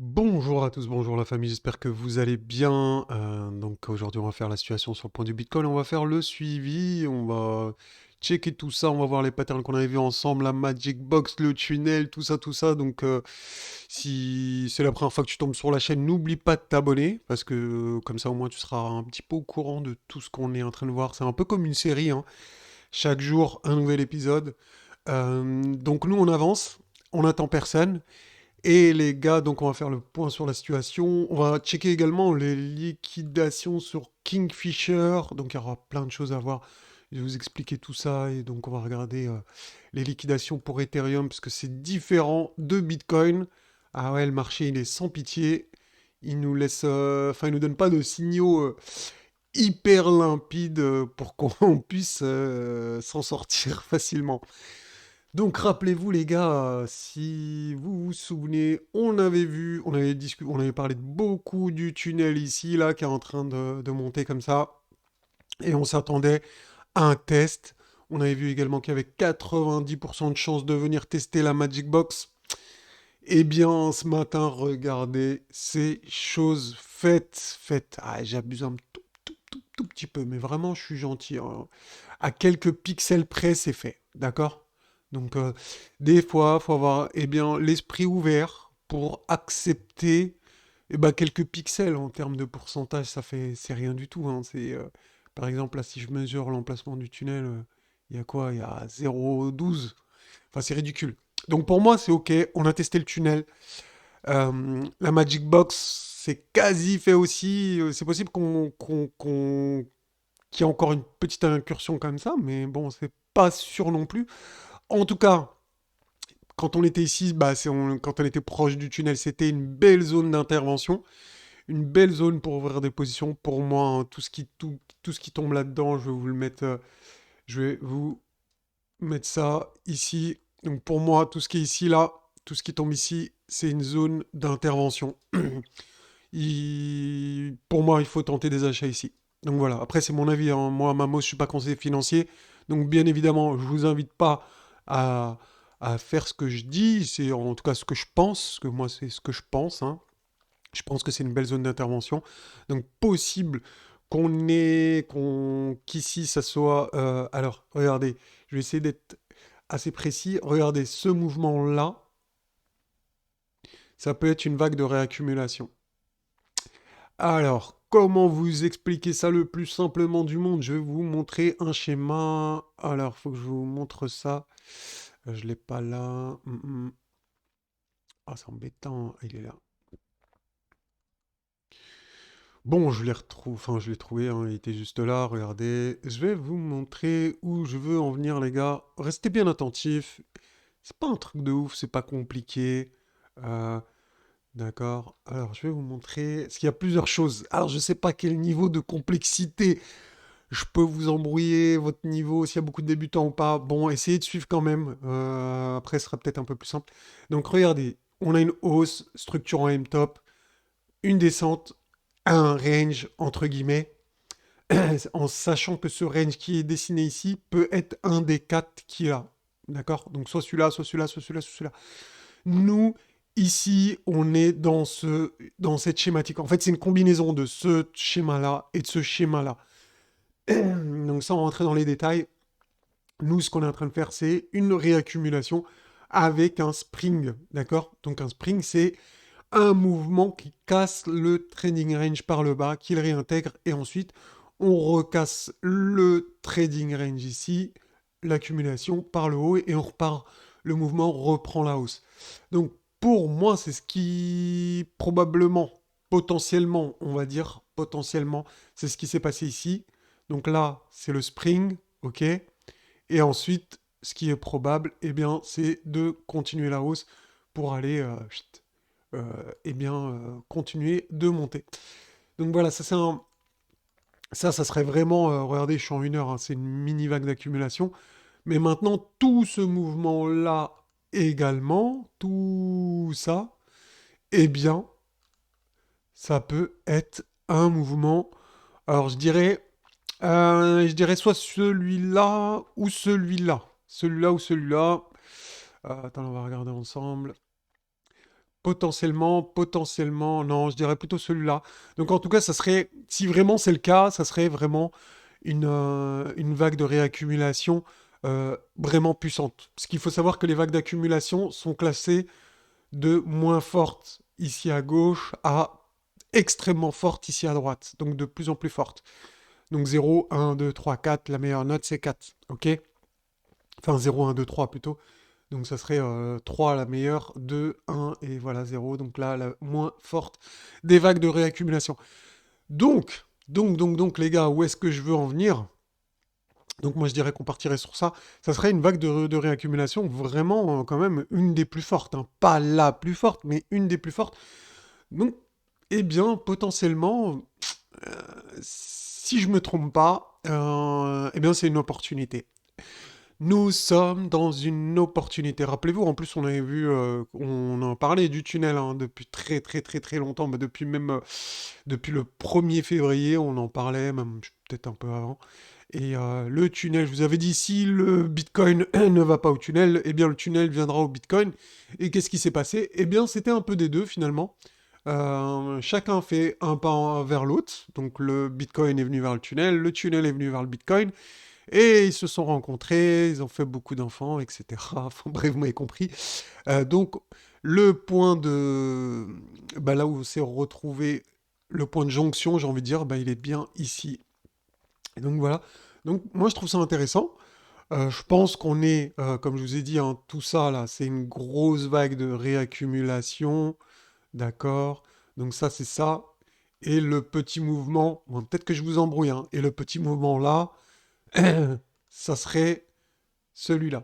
Bonjour à tous, bonjour la famille, j'espère que vous allez bien. Donc aujourd'hui on va faire la situation sur le point du Bitcoin, on va faire le suivi, on va checker tout ça, on va voir les patterns qu'on avait vus ensemble, la Magic Box, le tunnel, tout ça, tout ça. Donc si c'est la première fois que tu tombes sur la chaîne, n'oublie pas de t'abonner, parce que comme ça au moins tu seras un petit peu au courant de tout ce qu'on est en train de voir. C'est un peu comme une série, hein. Chaque jour un nouvel épisode. Donc nous on avance, on n'attend personne. Et les gars, donc on va faire le point sur la situation. On va checker également les liquidations sur Kingfisher. Donc il y aura plein de choses à voir. Je vais vous expliquer tout ça. Et donc on va regarder les liquidations pour Ethereum parce que c'est différent de Bitcoin. Ah ouais, le marché il est sans pitié. Il nous laisse, enfin il nous donne pas de signaux hyper limpides pour qu'on puisse s'en sortir facilement. Donc rappelez-vous les gars, si vous vous souvenez, on avait vu, on avait discuté, on avait parlé de beaucoup du tunnel ici, là, qui est en train de monter comme ça, et on s'attendait à un test. On avait vu également qu'il y avait 90% de chances de venir tester la Magic Box. Eh bien, ce matin, regardez, c'est chose faite, faite. Ah, j'abuse un tout petit peu, mais vraiment, je suis gentil, hein. À quelques pixels près, c'est fait, d'accord? Donc, des fois, il faut avoir eh bien, l'esprit ouvert pour accepter quelques pixels en termes de pourcentage, c'est rien du tout, hein. Par exemple, là, si je mesure l'emplacement du tunnel, il y a quoi? Il y a 0,12. Enfin, c'est ridicule. Donc, pour moi, c'est OK. On a testé le tunnel. La Magic Box, c'est quasi fait aussi. C'est possible qu'il y ait encore une petite incursion comme ça, mais bon, c'est pas sûr non plus. En tout cas, quand on était ici, quand on était proche du tunnel, c'était une belle zone d'intervention, une belle zone pour ouvrir des positions. Pour moi, hein, tout ce qui tombe là-dedans, je vais vous mettre ça ici. Donc pour moi, tout ce qui est ici, là, tout ce qui tombe ici, c'est une zone d'intervention. Pour moi, il faut tenter des achats ici. Donc voilà, après c'est mon avis, hein. Moi, Mamo, je suis pas conseiller financier. Donc bien évidemment, je vous invite pas à, à faire ce que je dis. C'est en tout cas ce que je pense, parce que moi c'est ce que je pense, hein. Je pense que c'est une belle zone d'intervention. Donc possible qu'ici ça soit... alors, regardez, je vais essayer d'être assez précis. Regardez, ce mouvement-là, ça peut être une vague de réaccumulation. Alors, comment vous expliquer ça le plus simplement du monde? Je vais vous montrer un schéma. Alors, il faut que je vous montre ça. Je l'ai pas là. Ah, c'est embêtant. Il est là. Bon, je l'ai retrouvé. Enfin, je l'ai trouvé, hein, il était juste là. Regardez. Je vais vous montrer où je veux en venir, les gars. Restez bien attentifs. C'est pas un truc de ouf, c'est pas compliqué. Euh, d'accord. Alors, je vais vous montrer. Parce qu'il y a plusieurs choses. Alors, je sais pas quel niveau de complexité je peux vous embrouiller votre niveau, s'il y a beaucoup de débutants ou pas. Bon, essayez de suivre quand même. Après, ce sera peut-être un peu plus simple. Donc, regardez, on a une hausse, structure en M-top, une descente, un range, entre guillemets, en sachant que ce range qui est dessiné ici peut être un des quatre qu'il a. D'accord? Donc, soit celui-là, soit celui-là, soit celui-là, soit celui-là. Nous, ici, on est dans cette schématique. En fait, c'est une combinaison de ce schéma-là et de ce schéma-là. Donc sans rentrer dans les détails, nous, ce qu'on est en train de faire, c'est une réaccumulation avec un spring, d'accord? Donc un spring, c'est un mouvement qui casse le trading range par le bas, qui le réintègre, et ensuite, on recasse le trading range ici, l'accumulation par le haut, et on repart, le mouvement reprend la hausse. Donc pour moi, c'est ce qui, probablement, potentiellement, on va dire, potentiellement, c'est ce qui s'est passé ici. Donc là, c'est le spring, ok? Et ensuite, ce qui est probable, eh bien, c'est de continuer la hausse pour aller, continuer de monter. Donc voilà, ça serait vraiment, regardez, je suis en 1 heure, hein, c'est une mini vague d'accumulation. Mais maintenant, tout ce mouvement-là également, tout ça, eh bien, ça peut être un mouvement. Alors, je dirais soit celui-là ou celui-là. Celui-là ou celui-là. Attends, on va regarder ensemble. potentiellement, non, je dirais plutôt celui-là. Donc en tout cas, ça serait, si vraiment c'est le cas, ça serait vraiment une vague de réaccumulation vraiment puissante. Parce qu'il faut savoir que les vagues d'accumulation sont classées de moins fortes ici à gauche à extrêmement fortes ici à droite. Donc de plus en plus fortes. Donc 0, 1, 2, 3, 4, la meilleure note c'est 4. Ok. Enfin 0, 1, 2, 3 plutôt. Donc ça serait 3 la meilleure, 2, 1 et voilà 0. Donc là, la moins forte des vagues de réaccumulation. Donc les gars, où est-ce que je veux en venir? Donc moi je dirais qu'on partirait sur ça. Ça serait une vague de réaccumulation vraiment quand même une des plus fortes, hein. Pas la plus forte, mais une des plus fortes. Donc, eh bien, potentiellement, euh, si je me trompe pas, eh bien c'est une opportunité. Nous sommes dans une opportunité. Rappelez-vous, en plus, on avait vu, on en parlait du tunnel hein, depuis très très très très longtemps, bah, depuis même depuis le 1er février, on en parlait, même peut-être un peu avant. Et le tunnel, je vous avais dit, si le Bitcoin ne va pas au tunnel, eh bien le tunnel viendra au Bitcoin. Et qu'est-ce qui s'est passé? Eh bien, c'était un peu des deux finalement. Chacun fait un pas vers l'autre. Donc le Bitcoin est venu vers le tunnel est venu vers le Bitcoin. Et ils se sont rencontrés, ils ont fait beaucoup d'enfants, etc. Enfin bref, vous m'avez compris. Donc le point de... Bah, là où s'est retrouvé le point de jonction, j'ai envie de dire, bah, il est bien ici. Et donc voilà. Donc moi je trouve ça intéressant. Je pense qu'on est, comme je vous ai dit, hein, tout ça là, c'est une grosse vague de réaccumulation. D'accord? Donc ça c'est ça. Et le petit mouvement, bon, peut-être que je vous embrouille, hein, et le petit mouvement là, ça serait celui-là.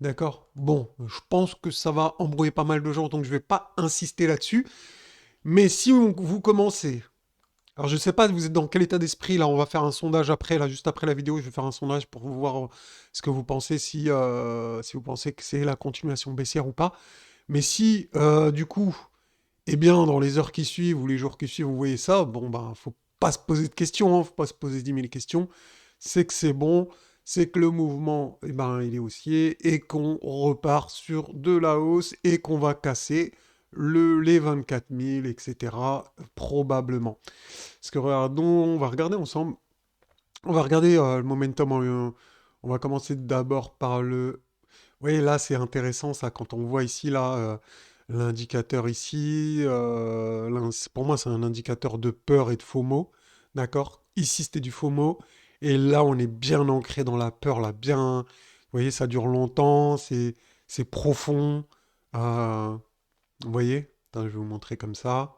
D'accord? Bon, je pense que ça va embrouiller pas mal de gens, donc je vais pas insister là-dessus. Mais si vous commencez, alors je sais pas, vous êtes dans quel état d'esprit là, on va faire un sondage après, là, juste après la vidéo, je vais faire un sondage pour vous voir ce que vous pensez, si vous pensez que c'est la continuation baissière ou pas. Mais si, du coup, eh bien, dans les heures qui suivent ou les jours qui suivent, vous voyez ça, bon, ben, faut pas se poser de questions, hein, faut pas se poser 10 000 questions. C'est que c'est bon, c'est que le mouvement, eh ben, il est haussier et qu'on repart sur de la hausse et qu'on va casser les 24 000, etc. Probablement. Parce que regardons, on va regarder ensemble. On va regarder le momentum. On va commencer d'abord par le. Oui, là, c'est intéressant ça quand on voit ici là l'indicateur ici. Pour moi, c'est un indicateur de peur et de FOMO. D'accord? Ici, c'était du FOMO. Et là, on est bien ancré dans la peur là. Bien. Vous voyez, ça dure longtemps. C'est profond. Euh, vous voyez? Attends, je vais vous montrer comme ça.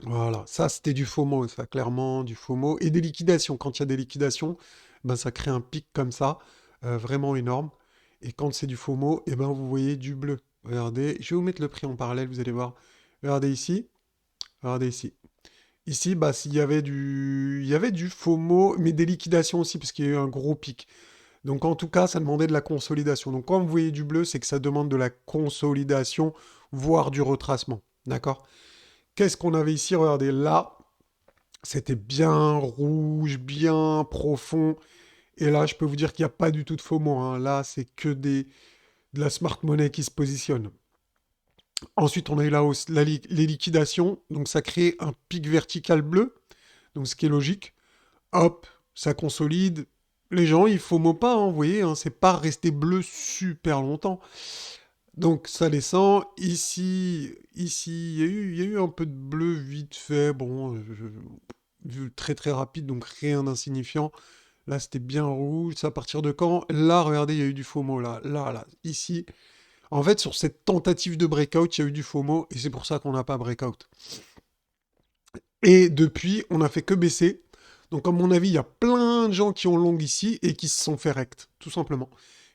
Voilà, ça c'était du FOMO, ça clairement du FOMO et des liquidations. Quand il y a des liquidations, ben ça crée un pic comme ça, vraiment énorme. Et quand c'est du FOMO, et ben vous voyez du bleu. Regardez, je vais vous mettre le prix en parallèle, vous allez voir. Regardez ici, regardez ici. Ici, bah il y avait du FOMO, mais des liquidations aussi parce qu'il y a eu un gros pic. Donc en tout cas, ça demandait de la consolidation. Donc quand vous voyez du bleu, c'est que ça demande de la consolidation, voire du retracement. D'accord? Qu'est-ce qu'on avait ici? Regardez, là, c'était bien rouge, bien profond. Et là, je peux vous dire qu'il n'y a pas du tout de faux mots, hein. Là, c'est que de la smart money qui se positionne. Ensuite, on a eu la hausse, les liquidations. Donc, ça crée un pic vertical bleu. Donc, ce qui est logique. Hop, ça consolide. Les gens, il faut mot pas, hein, vous voyez, hein, c'est pas resté bleu super longtemps. Donc ça descend. Ici, il y a eu un peu de bleu vite fait. Bon, vu très très rapide, donc rien d'insignifiant. Là, c'était bien rouge. C'est à partir de quand? Là, regardez, il y a eu du FOMO. Là. Ici. En fait, sur cette tentative de breakout, il y a eu du FOMO. Et c'est pour ça qu'on n'a pas breakout. Et depuis, on n'a fait que baisser. Donc, à mon avis, il y a plein de gens qui ont long ici et qui se sont fait rect, tout simplement.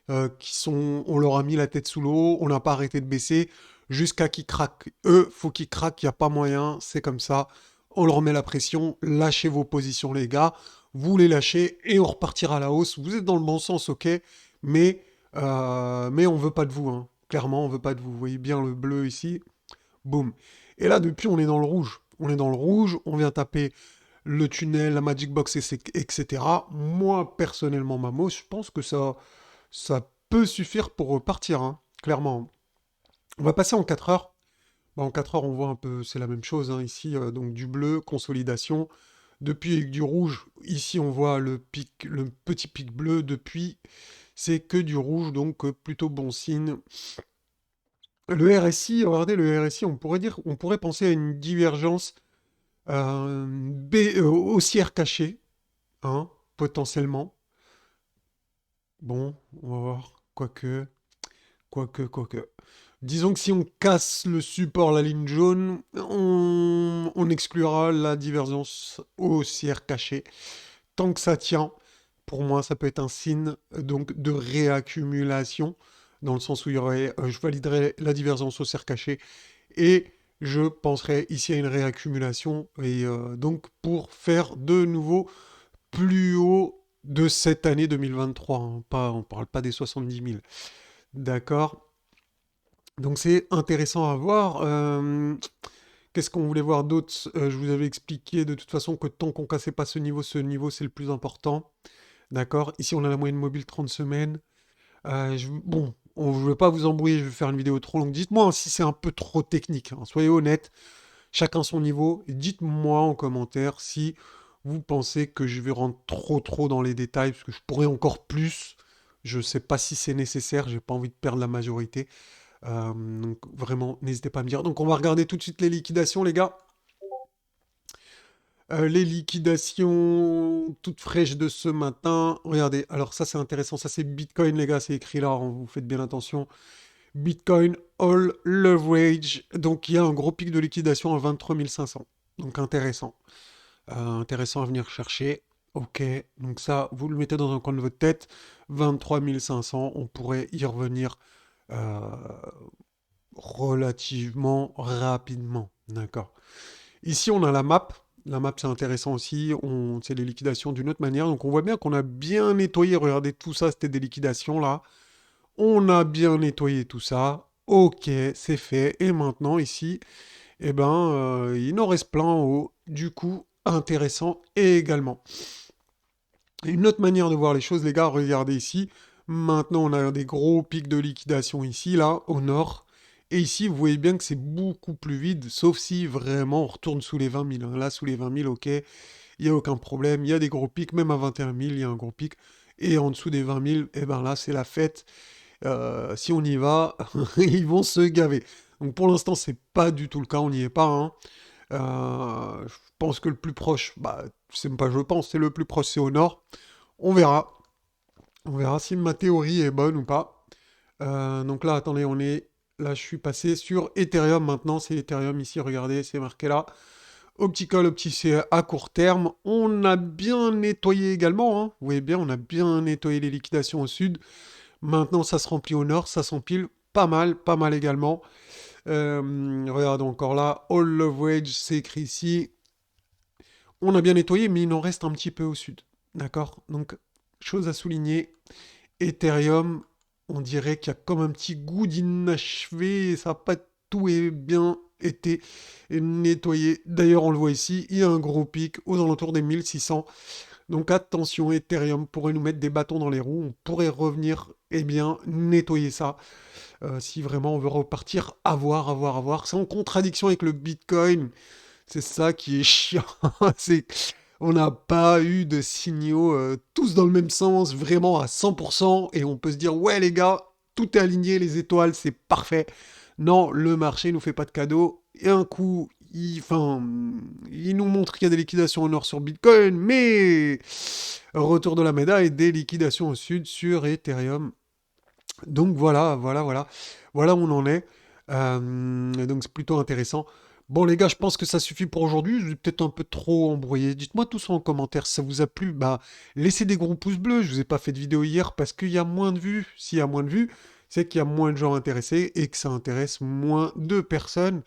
On leur a mis la tête sous l'eau, on n'a pas arrêté de baisser jusqu'à qu'ils craquent. Eux, faut qu'ils craquent, il n'y a pas moyen, c'est comme ça. On leur met la pression, lâchez vos positions les gars, vous les lâchez et on repartira à la hausse. Vous êtes dans le bon sens, ok, mais on veut pas de vous, hein. Clairement, on veut pas de vous. Vous voyez bien le bleu ici, boum. Et là, depuis, on est dans le rouge. On est dans le rouge, on vient taper le tunnel, la Magic Box, etc. Moi, personnellement, Mamo, je pense que ça peut suffire pour repartir, hein, clairement. On va passer en 4 heures. Bah, en 4 heures, on voit un peu, c'est la même chose hein, ici. Donc du bleu, consolidation. Depuis avec du rouge, ici on voit le pic, le petit pic bleu. Depuis, c'est que du rouge, donc plutôt bon signe. Le RSI, regardez le RSI, on pourrait dire, on pourrait penser à une divergence haussière cachée, hein, potentiellement. Bon, on va voir. Quoique. Disons que si on casse le support, la ligne jaune, on exclura la divergence haussière cachée. Tant que ça tient, pour moi, ça peut être un signe donc de réaccumulation, dans le sens où il y aurait, je validerais la divergence haussière cachée et je penserais ici à une réaccumulation et donc pour faire de nouveau plus haut de cette année 2023. Hein. Pas, on parle pas des 70 000. D'accord. Donc c'est intéressant à voir. Qu'est-ce qu'on voulait voir d'autre? Je vous avais expliqué de toute façon que tant qu'on cassait pas ce niveau c'est le plus important. D'accord? Ici on a la moyenne mobile 30 semaines. Bon, je ne veux pas vous embrouiller, je vais faire une vidéo trop longue. Dites-moi hein, si c'est un peu trop technique. Hein. Soyez honnête, chacun son niveau. Et dites-moi en commentaire si vous pensez que je vais rentrer trop dans les détails, parce que je pourrais encore plus. Je ne sais pas si c'est nécessaire, j'ai pas envie de perdre la majorité. Donc vraiment, n'hésitez pas à me dire. Donc on va regarder tout de suite les liquidations, les gars. Les liquidations toutes fraîches de ce matin. Regardez, alors ça c'est intéressant, ça c'est Bitcoin, les gars, c'est écrit là, hein, vous faites bien attention. Bitcoin All Leverage. Donc il y a un gros pic de liquidation à 23 500. Donc intéressant. Intéressant à venir chercher. Ok, donc ça, vous le mettez dans un coin de votre tête. 23 500, on pourrait y revenir euh, relativement rapidement. D'accord. Ici, on a la map. La map, c'est intéressant aussi. C'est les liquidations d'une autre manière. Donc, on voit bien qu'on a bien nettoyé. Regardez, tout ça, c'était des liquidations là. On a bien nettoyé tout ça. Ok, c'est fait. Et maintenant, ici, eh ben, il en reste plein en haut. Du coup, intéressant également. Une autre manière de voir les choses, les gars, regardez ici. Maintenant, on a des gros pics de liquidation ici, là, au nord. Et ici, vous voyez bien que c'est beaucoup plus vide, sauf si vraiment on retourne sous les 20 000. Hein. Là, sous les 20 000, ok, il n'y a aucun problème. Il y a des gros pics, même à 21 000, il y a un gros pic. Et en dessous des 20 000, eh ben là, c'est la fête. Si on y va, ils vont se gaver. Donc pour l'instant, c'est pas du tout le cas, on n'y est pas. Hein. Je pense que le plus proche, bah, c'est même pas je pense, c'est le plus proche, c'est au nord. On verra. On verra si ma théorie est bonne ou pas. Donc là, attendez, on est. Là, je suis passé sur Ethereum maintenant. C'est Ethereum ici, regardez, c'est marqué là. Optical, c'est à court terme. On a bien nettoyé également. Hein. Vous voyez bien, on a bien nettoyé les liquidations au sud. Maintenant, ça se remplit au nord. Ça s'empile pas mal également. Regardez encore là. All leverage, c'est écrit ici. On a bien nettoyé, mais il en reste un petit peu au sud. D'accord? Donc, chose à souligner, Ethereum, on dirait qu'il y a comme un petit goût d'inachevé, ça n'a pas tout est bien été nettoyé. D'ailleurs, on le voit ici, il y a un gros pic aux alentours des 1600. Donc attention, Ethereum pourrait nous mettre des bâtons dans les roues, on pourrait revenir, eh bien, nettoyer ça. Si vraiment on veut repartir, à voir. C'est en contradiction avec le Bitcoin. C'est ça qui est chiant. c'est on n'a pas eu de signaux tous dans le même sens, vraiment à 100%, et on peut se dire, ouais les gars, tout est aligné, les étoiles, c'est parfait. Non, le marché nous fait pas de cadeaux. Et un coup, il nous montre qu'il y a des liquidations au nord sur Bitcoin, mais retour de la médaille, des liquidations au sud sur Ethereum. Donc voilà où on en est. Donc c'est plutôt intéressant. Bon les gars, je pense que ça suffit pour aujourd'hui. Je vais peut-être un peu trop embrouillé. Dites-moi tout ça en commentaire si ça vous a plu. Bah, laissez des gros pouces bleus. Je vous ai pas fait de vidéo hier parce qu'il y a moins de vues. S'il y a moins de vues, c'est qu'il y a moins de gens intéressés et que ça intéresse moins de personnes.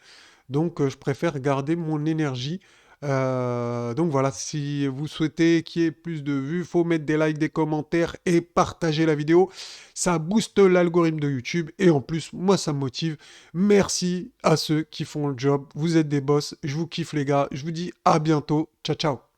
Donc, je préfère garder mon énergie. Donc voilà, si vous souhaitez qu'il y ait plus de vues, faut mettre des likes, des commentaires et partager la vidéo. Ça booste l'algorithme de YouTube et en plus, moi, ça me motive. Merci à ceux qui font le job. Vous êtes des boss. Je vous kiffe les gars. Je vous dis à bientôt. Ciao, ciao.